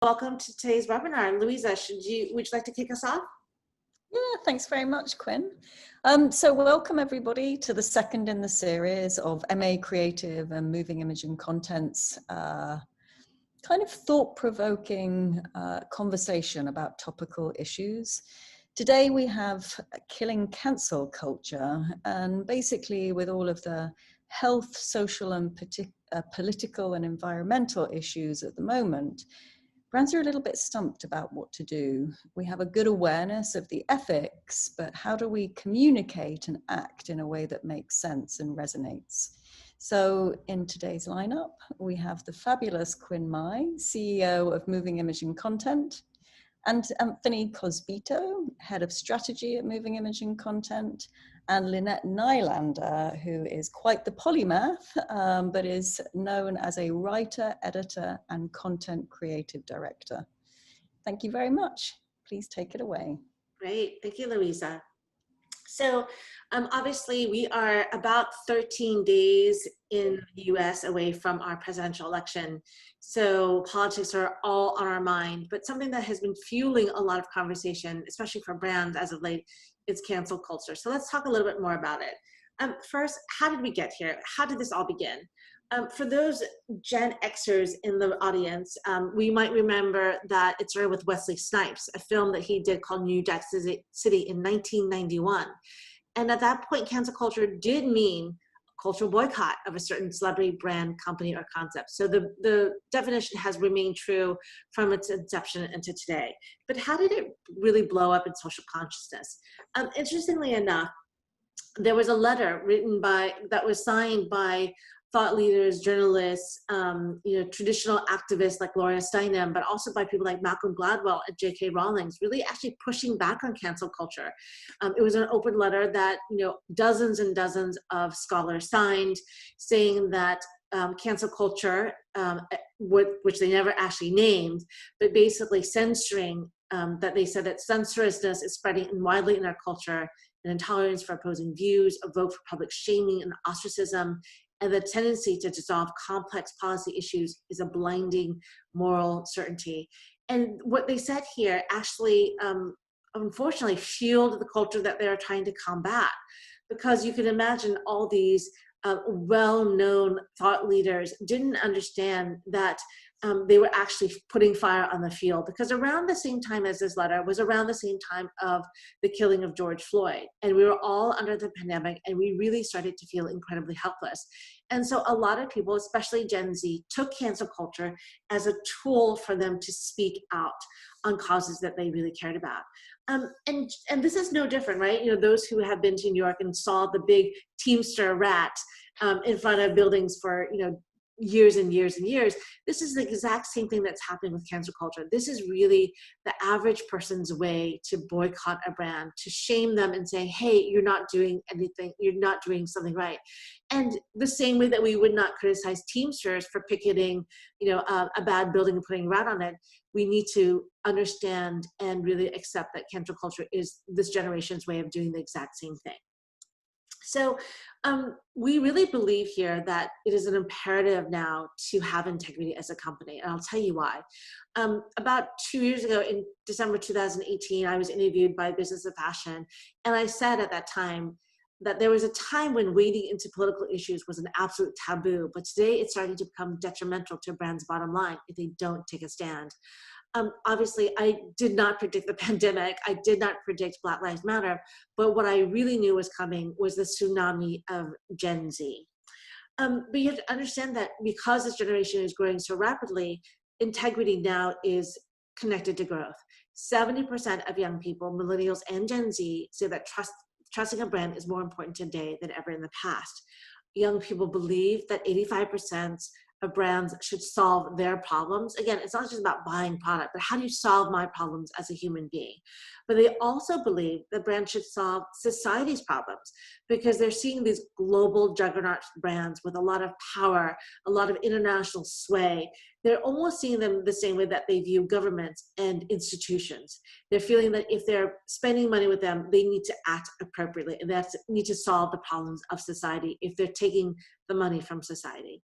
Welcome to today's webinar. Louisa, would you like to kick us off? Yeah, thanks very much, Quinn. So welcome everybody to the second in the series of MA Creative and Moving Image and Content's kind of thought-provoking conversation about topical issues. Today we have killing cancel culture, and basically with all of the health, social and political and environmental issues at the moment, brands are a little bit stumped about what to do. We have a good awareness of the ethics, but how do we communicate and act in a way that makes sense and resonates? So in today's lineup, we have the fabulous Quinn Mai, CEO of Moving Image and Content, and Anthony Cosbito, Head of Strategy at Moving Image and Content, and Lynette Nylander, who is quite the polymath, but is known as a writer, editor, and content creative director. Thank you very much. Please take it away. Great, thank you, Louisa. So obviously we are about 13 days in the US away from our presidential election. So politics are all on our mind, but something that has been fueling a lot of conversation, especially for brands as of late, is cancel culture. So let's talk a little bit more about it. First, how did we get here? How did this all begin? For those Gen Xers in the audience, we might remember that it started with Wesley Snipes, a film that he did called New Jack City in 1991. And at that point, cancel culture did mean cultural boycott of a certain celebrity, brand, company, or concept. So the definition has remained true from its inception into today. But how did it really blow up in social consciousness? Interestingly enough, there was a letter written that was signed by thought leaders, journalists, traditional activists like Gloria Steinem, but also by people like Malcolm Gladwell and J.K. Rowling, really actually pushing back on cancel culture. It was an open letter that dozens and dozens of scholars signed, saying that cancel culture, which they never actually named, but basically censoring, that they said that censoriousness is spreading widely in our culture, and intolerance for opposing views, a vote for public shaming and ostracism, and the tendency to dissolve complex policy issues is a blinding moral certainty. And what they said here actually, unfortunately, fueled the culture that they're trying to combat. Because you can imagine all these well-known thought leaders didn't understand that they were actually putting fire on the field, because around the same time as this letter was around the same time of the killing of George Floyd. And we were all under the pandemic, and we really started to feel incredibly helpless. And so a lot of people, especially Gen Z, took cancel culture as a tool for them to speak out on causes that they really cared about. And this is no different, right? Those who have been to New York and saw the big Teamster rat in front of buildings for, years and years and years, this is the exact same thing that's happening with cancel culture. This is really the average person's way to boycott a brand, to shame them and say, hey, you're not doing anything, you're not doing something right. And the same way that we would not criticize Teamsters for picketing, a bad building and putting a rat on it, we need to understand and really accept that cancel culture is this generation's way of doing the exact same thing. So we really believe here that it is an imperative now to have integrity as a company, and I'll tell you why. About 2 years ago, in December 2018, I was interviewed by Business of Fashion, and I said at that time that there was a time when wading into political issues was an absolute taboo, but today it's starting to become detrimental to a brand's bottom line if they don't take a stand. Obviously, I did not predict the pandemic. I did not predict Black Lives Matter, but what I really knew was coming was the tsunami of Gen Z. But you have to understand that because this generation is growing so rapidly, integrity now is connected to growth. 70% of young people, millennials and Gen Z, say that trusting a brand is more important today than ever in the past. Young people believe that 85% of brands should solve their problems. Again, it's not just about buying product, but how do you solve my problems as a human being? But they also believe that brands should solve society's problems, because they're seeing these global juggernaut brands with a lot of power, a lot of international sway. They're almost seeing them the same way that they view governments and institutions. They're feeling that if they're spending money with them, they need to act appropriately, and they need to solve the problems of society if they're taking the money from society.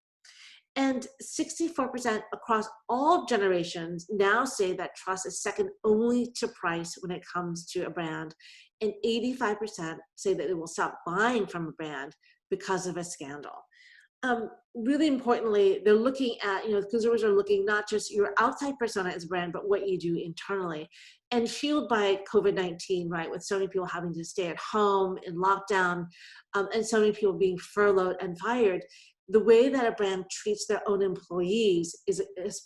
And 64% across all generations now say that trust is second only to price when it comes to a brand. And 85% say that they will stop buying from a brand because of a scandal. Really importantly, they're looking at, consumers are looking not just your outside persona as a brand, but what you do internally. And fueled by COVID-19, right, with so many people having to stay at home in lockdown, and so many people being furloughed and fired, the way that a brand treats their own employees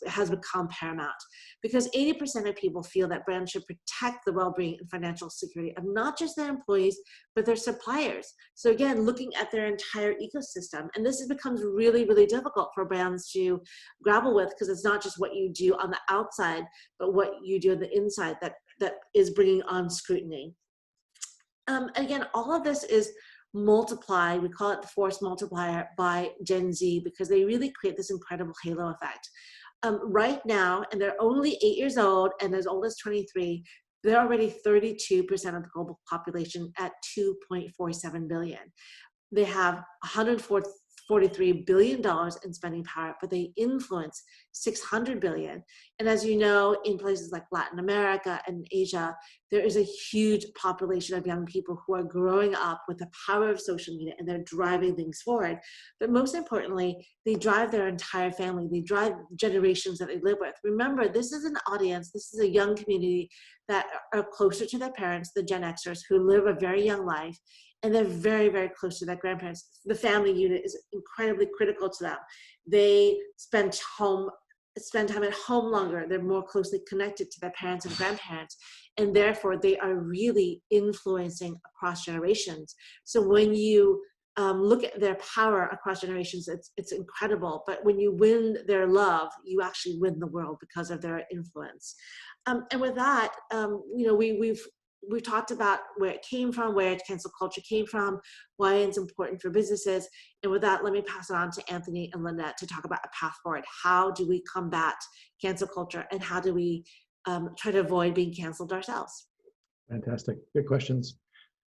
has become paramount, because 80% of people feel that brands should protect the well-being and financial security of not just their employees, but their suppliers. So again, looking at their entire ecosystem. And this becomes really, really difficult for brands to grapple with, because it's not just what you do on the outside, but what you do on the inside that is bringing on scrutiny. Again, all of this is multiplied, we call it the force multiplier, by Gen Z, because they really create this incredible halo effect. Right now, and they're only 8 years old and as old as 23, they're already 32% of the global population at 2.47 billion. They have $143 billion in spending power, but they influence $600 billion. And as you know, in places like Latin America and Asia, there is a huge population of young people who are growing up with the power of social media, and they're driving things forward. But most importantly, they drive their entire family. They drive generations that they live with. Remember, this is an audience, this is a young community that are closer to their parents, the Gen Xers, who live a very young life, and they're very, very close to their grandparents. The family unit is incredibly critical to them. They spend time at home longer. They're more closely connected to their parents and grandparents, and therefore they are really influencing across generations. So when you look at their power across generations, it's incredible. But when you win their love, you actually win the world because of their influence. And with that, we've talked about where it came from, where cancel culture came from, why it's important for businesses. And with that, let me pass it on to Anthony and Lynette to talk about a path forward. How do we combat cancel culture, and how do we try to avoid being canceled ourselves? Fantastic. Good questions.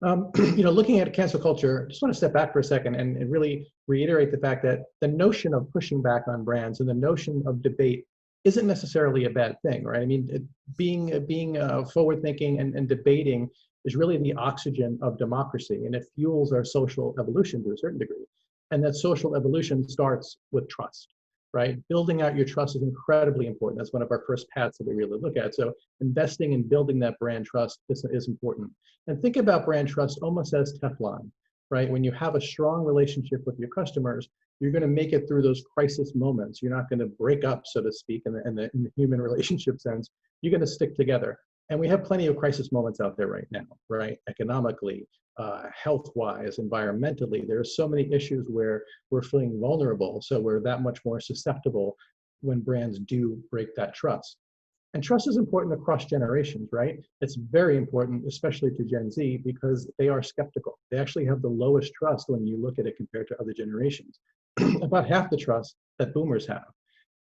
Looking at cancel culture, just want to step back for a second and really reiterate the fact that the notion of pushing back on brands and the notion of debate isn't necessarily a bad thing, right? I mean, being forward-thinking and debating is really the oxygen of democracy, and it fuels our social evolution to a certain degree. And that social evolution starts with trust, right? Building out your trust is incredibly important. That's one of our first paths that we really look at. So investing in building that brand trust is important. And think about brand trust almost as Teflon, right? When you have a strong relationship with your customers, you're going to make it through those crisis moments. You're not going to break up, so to speak, in the human relationship sense. You're going to stick together. And we have plenty of crisis moments out there right now, right? Economically, health-wise, environmentally. There are so many issues where we're feeling vulnerable. So we're that much more susceptible when brands do break that trust. And trust is important across generations, right? It's very important, especially to Gen Z, because they are skeptical. They actually have the lowest trust when you look at it compared to other generations. About half the trust that boomers have.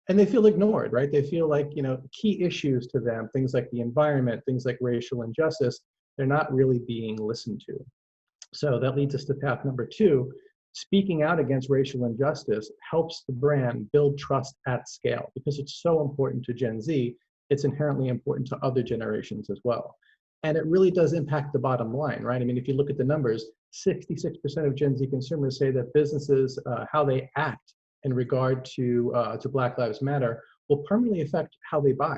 And they feel ignored, right? They feel like, key issues to them, things like the environment, things like racial injustice, they're not really being listened to. So that leads us to path number 2. Speaking out against racial injustice helps the brand build trust at scale, because it's so important to Gen Z. It's inherently important to other generations as well. And it really does impact the bottom line, right? I mean, if you look at the numbers, 66% of Gen Z consumers say that businesses, how they act in regard to Black Lives Matter will permanently affect how they buy.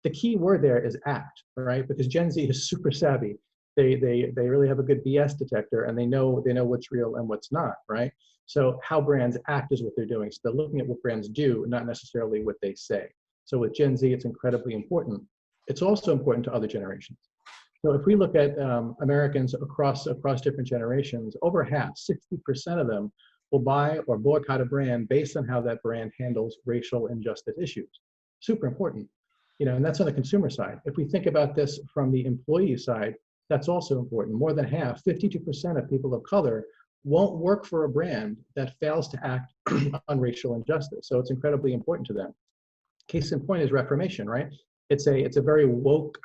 The key word there is act, right? Because Gen Z is super savvy. They really have a good BS detector, and they know what's real and what's not, right? So how brands act is what they're doing. So they're looking at what brands do, not necessarily what they say. So with Gen Z, it's incredibly important. It's also important to other generations. So if we look at Americans across different generations, over half, 60% of them, will buy or boycott a brand based on how that brand handles racial injustice issues. Super important, and that's on the consumer side. If we think about this from the employee side, that's also important. More than half, 52% of people of color won't work for a brand that fails to act on racial injustice. So it's incredibly important to them. Case in point is Reformation, right? It's a very woke,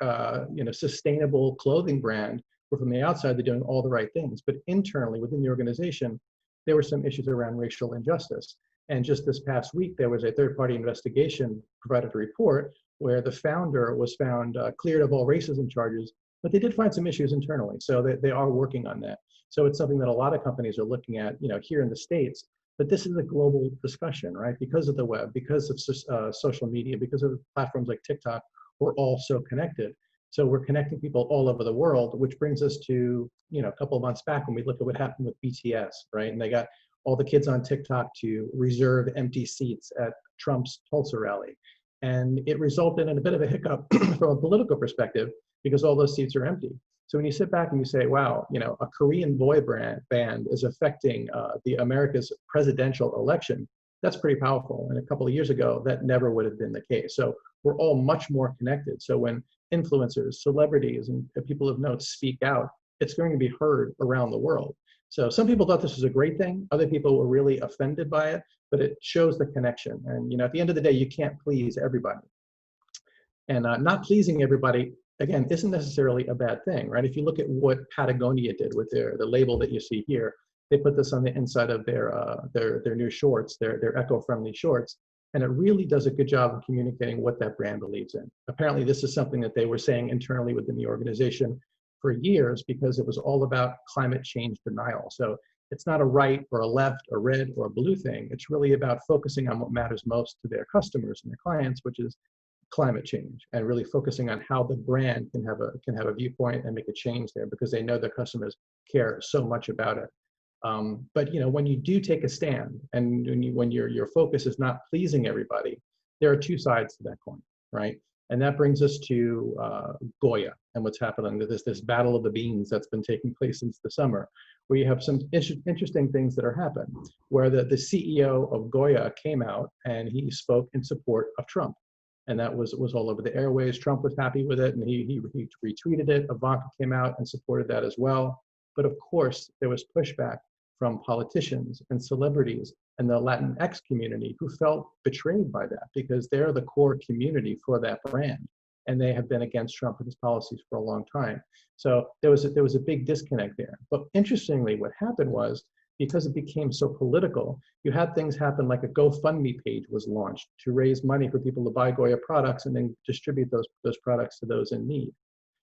sustainable clothing brand, where from the outside they're doing all the right things, but internally within the organization, there were some issues around racial injustice. And just this past week, there was a third-party investigation provided a report where the founder was found cleared of all racism charges, but they did find some issues internally. So they are working on that. So it's something that a lot of companies are looking at, here in the States. But this is a global discussion, right? Because of the web, because of social media, because of platforms like TikTok, we're all so connected. So we're connecting people all over the world, which brings us to, a couple of months back when we look at what happened with BTS, right? And they got all the kids on TikTok to reserve empty seats at Trump's Tulsa rally. And it resulted in a bit of a hiccup from a political perspective because all those seats are empty. So when you sit back and you say, wow, a Korean boy band is affecting the America's presidential election, that's pretty powerful. And a couple of years ago, that never would have been the case. So we're all much more connected. So when influencers, celebrities, and people of note speak out, it's going to be heard around the world. So some people thought this was a great thing. Other people were really offended by it, but it shows the connection. And at the end of the day, you can't please everybody. And not pleasing everybody, again, isn't necessarily a bad thing, right? If you look at what Patagonia did with the label that you see here, they put this on the inside of their new shorts, their eco-friendly shorts, and it really does a good job of communicating what that brand believes in. Apparently, this is something that they were saying internally within the organization for years because it was all about climate change denial. So it's not a right or a left or red or a blue thing. It's really about focusing on what matters most to their customers and their clients, which is climate change, and really focusing on how the brand can have a viewpoint and make a change there because they know their customers care so much about it. But when you do take a stand and when your focus is not pleasing everybody, there are two sides to that coin, right? And that brings us to Goya and what's happening. This battle of the beans that's been taking place since the summer, where you have some interesting things that are happening, where the CEO of Goya came out and he spoke in support of Trump. And that was all over the airways. Trump was happy with it, and he retweeted it. Ivanka came out and supported that as well. But of course, there was pushback from politicians and celebrities and the Latinx community who felt betrayed by that because they're the core community for that brand, and they have been against Trump and his policies for a long time. So there was a big disconnect there. But interestingly, what happened was, because it became so political, you had things happen like a GoFundMe page was launched to raise money for people to buy Goya products and then distribute those products to those in need.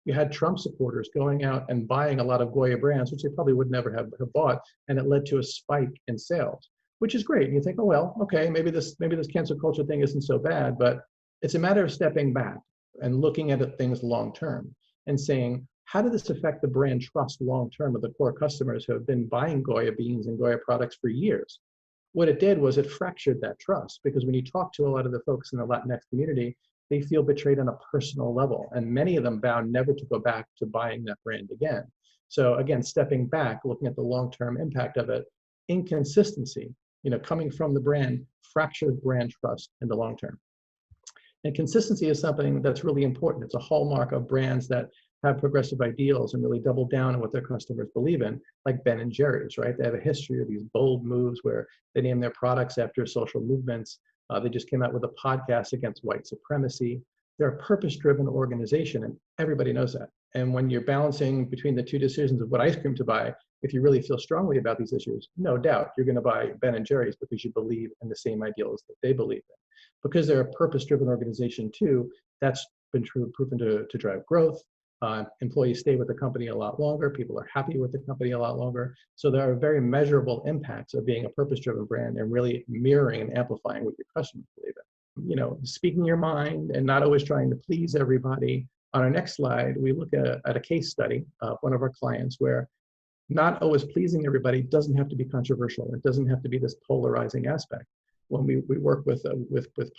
You had Trump supporters going out and buying a lot of Goya brands, which they probably would never have bought, and it led to a spike in sales, which is great. And you think, oh, well, okay, maybe this cancel culture thing isn't so bad, but it's a matter of stepping back and looking at things long term and saying, how did this affect the brand trust long-term of the core customers who have been buying Goya beans and Goya products for years? What it did was it fractured that trust, because when you talk to a lot of the folks in the Latinx community, they feel betrayed on a personal level. And many of them vowed never to go back to buying that brand again. So again, stepping back, looking at the long-term impact of it, inconsistency, coming from the brand, fractured brand trust in the long term. And consistency is something that's really important. It's a hallmark of brands that have progressive ideals and really double down on what their customers believe in, like Ben and Jerry's, right? They have a history of these bold moves where they name their products after social movements. They just came out with a podcast against white supremacy. They're a purpose-driven organization, and everybody knows that. And when you're balancing between the two decisions of what ice cream to buy, if you really feel strongly about these issues, no doubt you're going to buy Ben and Jerry's because you believe in the same ideals that they believe in. Because they're a purpose-driven organization too, that's been proven to drive growth. Employees stay with the company a lot longer. People are happy with the company a lot longer. So there are very measurable impacts of being a purpose-driven brand and really mirroring and amplifying what your customers believe in. Speaking your mind and not always trying to please everybody. On our next slide, we look at a case study of one of our clients where not always pleasing everybody doesn't have to be controversial. It doesn't have to be this polarizing aspect. When we work with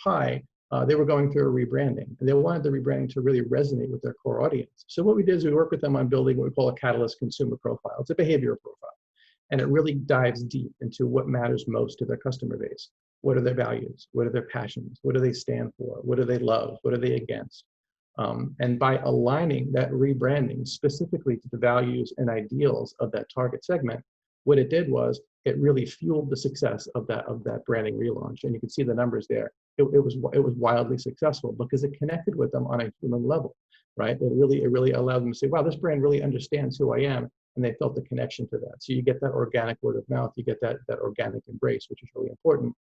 Pi, they were going through a rebranding, and they wanted the rebranding to really resonate with their core audience. So what we did is we worked with them on building what we call a Catalyst consumer profile. It's a behavioral profile, and it really dives deep into what matters most to their customer base. What are their values? What are their passions? What do they stand for? What do they love? What are they against? And by aligning that rebranding specifically to the values and ideals of that target segment, what it did was it really fueled the success of that branding relaunch. And you can see the numbers there. It was wildly successful because it connected with them on a human level, right? It really allowed them to say, wow, this brand really understands who I am. And they felt the connection to that. So you get that organic word of mouth, you get that organic embrace, which is really important.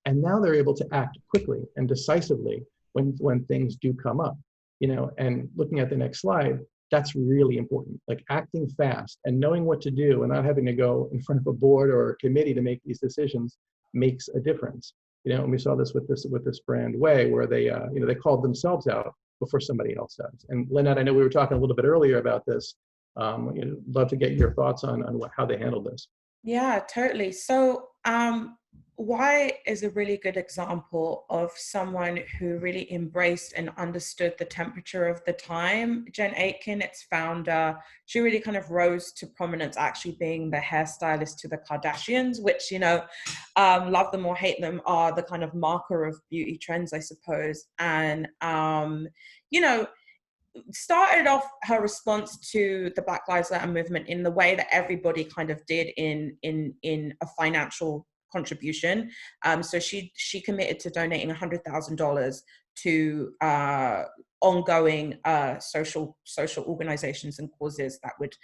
And now they're able to act quickly and decisively when things do come up, and looking at the next slide, that's really important. Like acting fast and knowing what to do and not having to go in front of a board or a committee to make these decisions makes a difference. And we saw this with this brand Way, where they they called themselves out before somebody else does. And Lynette, I know we were talking a little bit earlier about this. Love to get your thoughts on how they handled this. Yeah, totally. So Y is a really good example of someone who really embraced and understood the temperature of the time. Jen Aitken, its founder, she really kind of rose to prominence, actually being the hairstylist to the Kardashians, which, love them or hate them, are the kind of marker of beauty trends, I suppose. And, started off her response to the Black Lives Matter movement in the way that everybody kind of did in a financial contribution. So she committed to donating $100,000 to ongoing social organizations and causes that would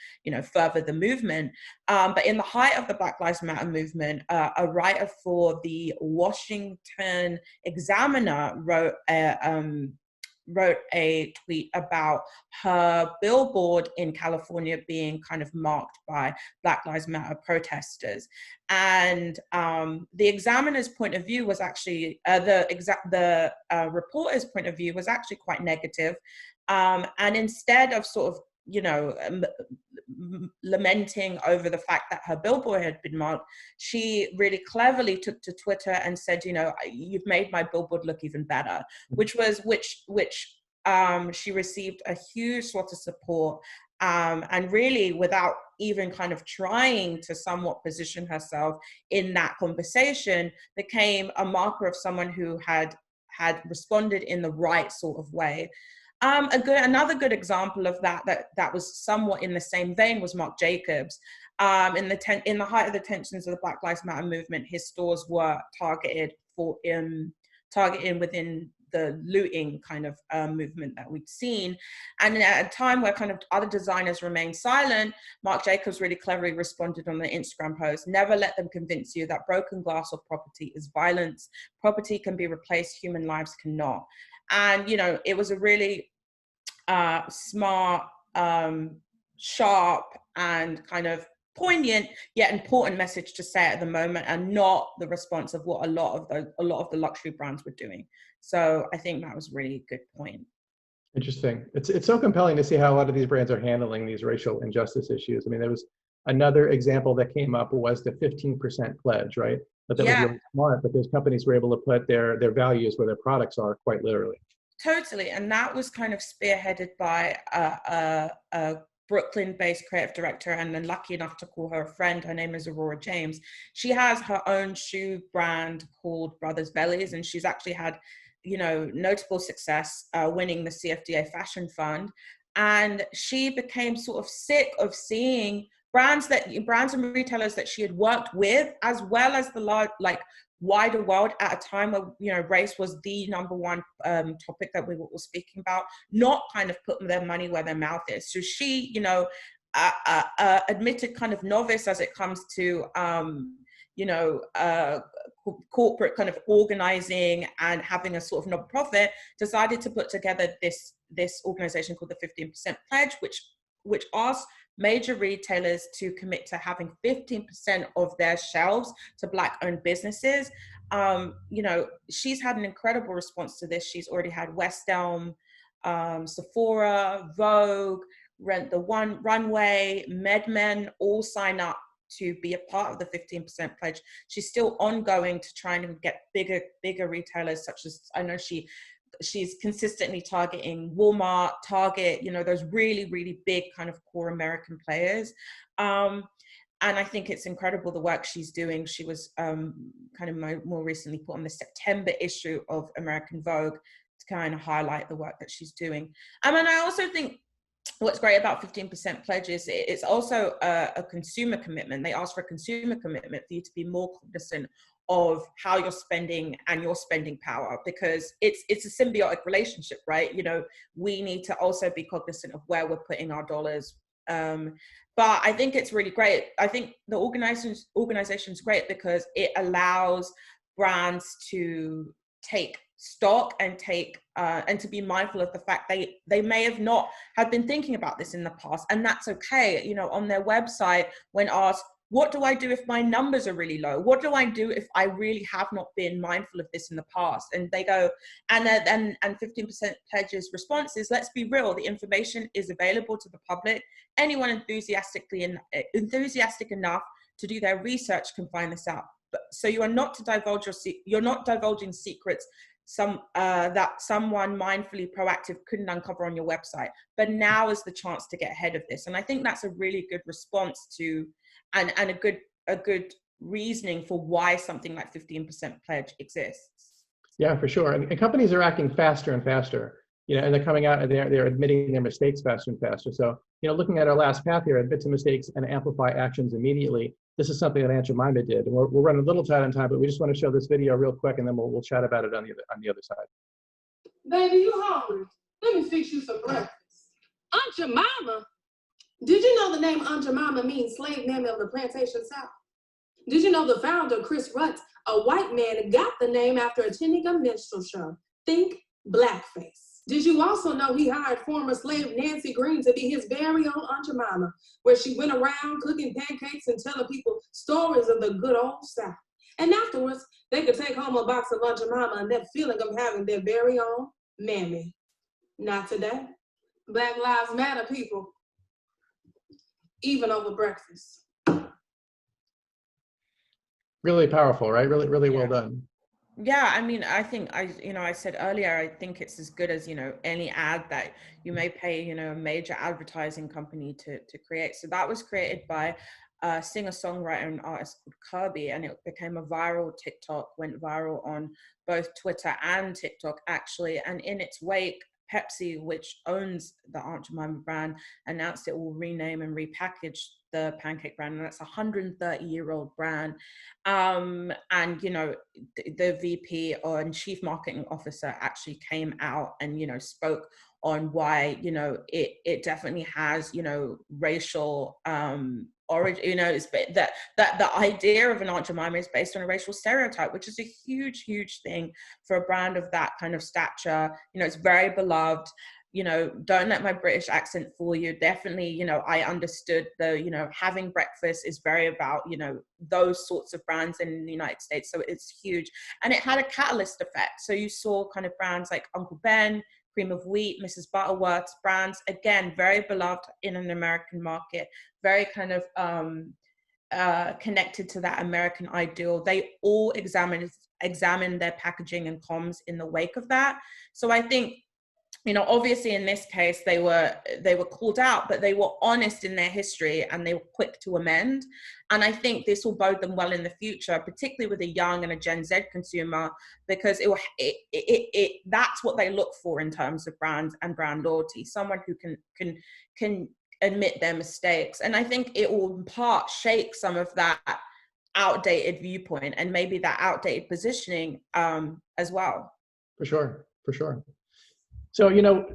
further the movement. But in the height of the Black Lives Matter movement, a writer for the Washington Examiner wrote a tweet about her billboard in California being kind of marked by Black Lives Matter protesters. And the Examiner's point of view was actually, the reporter's point of view was actually quite negative. And instead of sort of, lamenting over the fact that her billboard had been marked, she really cleverly took to Twitter and said, you've made my billboard look even better, which she received a huge lot of support, and really without even kind of trying to somewhat position herself in that conversation, became a marker of someone who had responded in the right sort of way. Another good example of that was somewhat in the same vein was Marc Jacobs. In the height of the tensions of the Black Lives Matter movement, his stores were targeted within the looting kind of movement that we'd seen. And at a time where kind of other designers remained silent, Marc Jacobs really cleverly responded on the Instagram post: "Never let them convince you that broken glass or property is violence. Property can be replaced, human lives cannot." And, it was a really smart, sharp, and kind of poignant yet important message to say at the moment, and not the response of what a lot of the luxury brands were doing. So I think that was really a good point. Interesting. It's so compelling to see how a lot of these brands are handling these racial injustice issues. I mean, there was another example that came up was the 15% pledge, right? But that was really smart, because companies were able to put their values where their products are, quite literally. Totally. And that was kind of spearheaded by a Brooklyn-based creative director, and then lucky enough to call her a friend. Her name is Aurora James. She has her own shoe brand called Brothers Bellies, and she's actually had, notable success winning the CFDA Fashion Fund. And she became sort of sick of seeing brands and retailers that she had worked with, as well as the wider world at a time where race was the number one topic that we were speaking about, not kind of putting their money where their mouth is. So she, admitted kind of novice as it comes to corporate kind of organizing and having a sort of nonprofit, decided to put together this organization called the 15% Pledge, which asks major retailers to commit to having 15% of their shelves to Black-owned businesses. She's had an incredible response to this. She's already had West Elm, Sephora, Vogue, Rent the Runway, MedMen all sign up to be a part of the 15% pledge. She's still ongoing to try and get bigger retailers, such as, I know she's consistently targeting Walmart, Target, those really, really big kind of core American players. And I think it's incredible the work she's doing. She was kind of more recently put on the September issue of American Vogue to kind of highlight the work that she's doing. And I also think what's great about 15% pledges, it's also a consumer commitment. They ask for a consumer commitment for you to be more cognizant of how you're spending and your spending power, because it's a symbiotic relationship, right? We need to also be cognizant of where we're putting our dollars. But I think it's really great. I think the organization's great because it allows brands to take stock and take and to be mindful of the fact they may have not have been thinking about this in the past, and that's okay. You know, on their website, when asked, what do I do if my numbers are really low? What do I do if I really have not been mindful of this in the past? And they go, and 15% Pledge's response is, let's be real, the information is available to the public. Anyone enthusiastic enough to do their research can find this out. But, so you are not to divulge you're not divulging secrets that someone mindfully proactive couldn't uncover on your website. But now is the chance to get ahead of this. And I think that's a really good response to, and a good reasoning for why something like 15% pledge exists. Yeah, for sure. And companies are acting faster and faster, you know, and they're coming out and they're admitting their mistakes faster and faster. So, you know, looking at our last path here, admit to mistakes and amplify actions immediately. This is something that Aunt Jemima did. And we're running a little tight on time, but we just want to show this video real quick, and then we'll chat about it on the other side. Baby, you hungry? Let me fix you some breakfast. Aunt Jemima? Did you know the name Aunt Jemima means slave mammy of the plantation South? Did you know the founder, Chris Rutt, a white man, got the name after attending a minstrel show? Think blackface. Did you also know he hired former slave Nancy Green to be his very own Aunt Jemima, where she went around cooking pancakes and telling people stories of the good old South? And afterwards, they could take home a box of Aunt Jemima and that feeling of having their very own mammy. Not today. Black Lives Matter, people. Even over breakfast. Really powerful, right? Really well done. Yeah, I mean, I think I said earlier, I think it's as good as, you know, any ad that you may pay, you know, a major advertising company to create. So that was created by a singer-songwriter and artist called Kirby, and it became a viral TikTok, went viral on both Twitter and TikTok actually. And in its wake, Pepsi, which owns the Aunt Jemima brand, announced it will rename and repackage the pancake brand, and that's a 130-year-old brand. And you know, the VP and chief marketing officer actually came out and, you know, spoke on why, you know, it definitely has, you know, racial origin. You know, it's that the idea of an Aunt Jemima is based on a racial stereotype, which is a huge thing for a brand of that kind of stature. You know, it's very beloved. You know, don't let my British accent fool you. Definitely, you know, I understood you know, having breakfast is very about, you know, those sorts of brands in the United States. So it's huge. And it had a catalyst effect. So you saw kind of brands like Uncle Ben, Cream of Wheat, Mrs. Butterworth's brands, again, very beloved in an American market, very kind of connected to that American ideal. They all examined their packaging and comms in the wake of that. So I think, you know, obviously in this case, they were called out, but they were honest in their history and they were quick to amend. And I think this will bode them well in the future, particularly with a young and a Gen Z consumer, because that's what they look for in terms of brands and brand loyalty. Someone who can admit their mistakes. And I think it will in part shake some of that outdated viewpoint and maybe that outdated positioning as well. For sure. So, you know,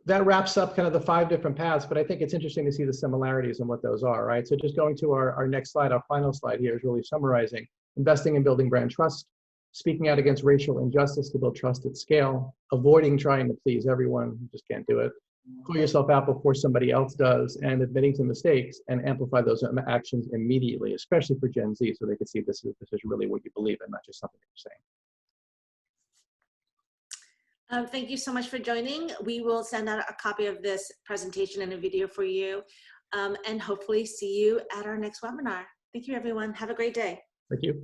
that wraps up kind of the 5 different paths, but I think it's interesting to see the similarities and what those are, right? So just going to our next slide, our final slide here is really summarizing: investing in building brand trust, speaking out against racial injustice to build trust at scale, avoiding trying to please everyone, you just can't do it, call yourself out before somebody else does, and admitting to mistakes and amplify those actions immediately, especially for Gen Z, so they can see this is really what you believe in, not just something you're saying. Thank you so much for joining. We will send out a copy of this presentation and a video for you, and hopefully see you at our next webinar. Thank you, everyone. Have a great day. Thank you.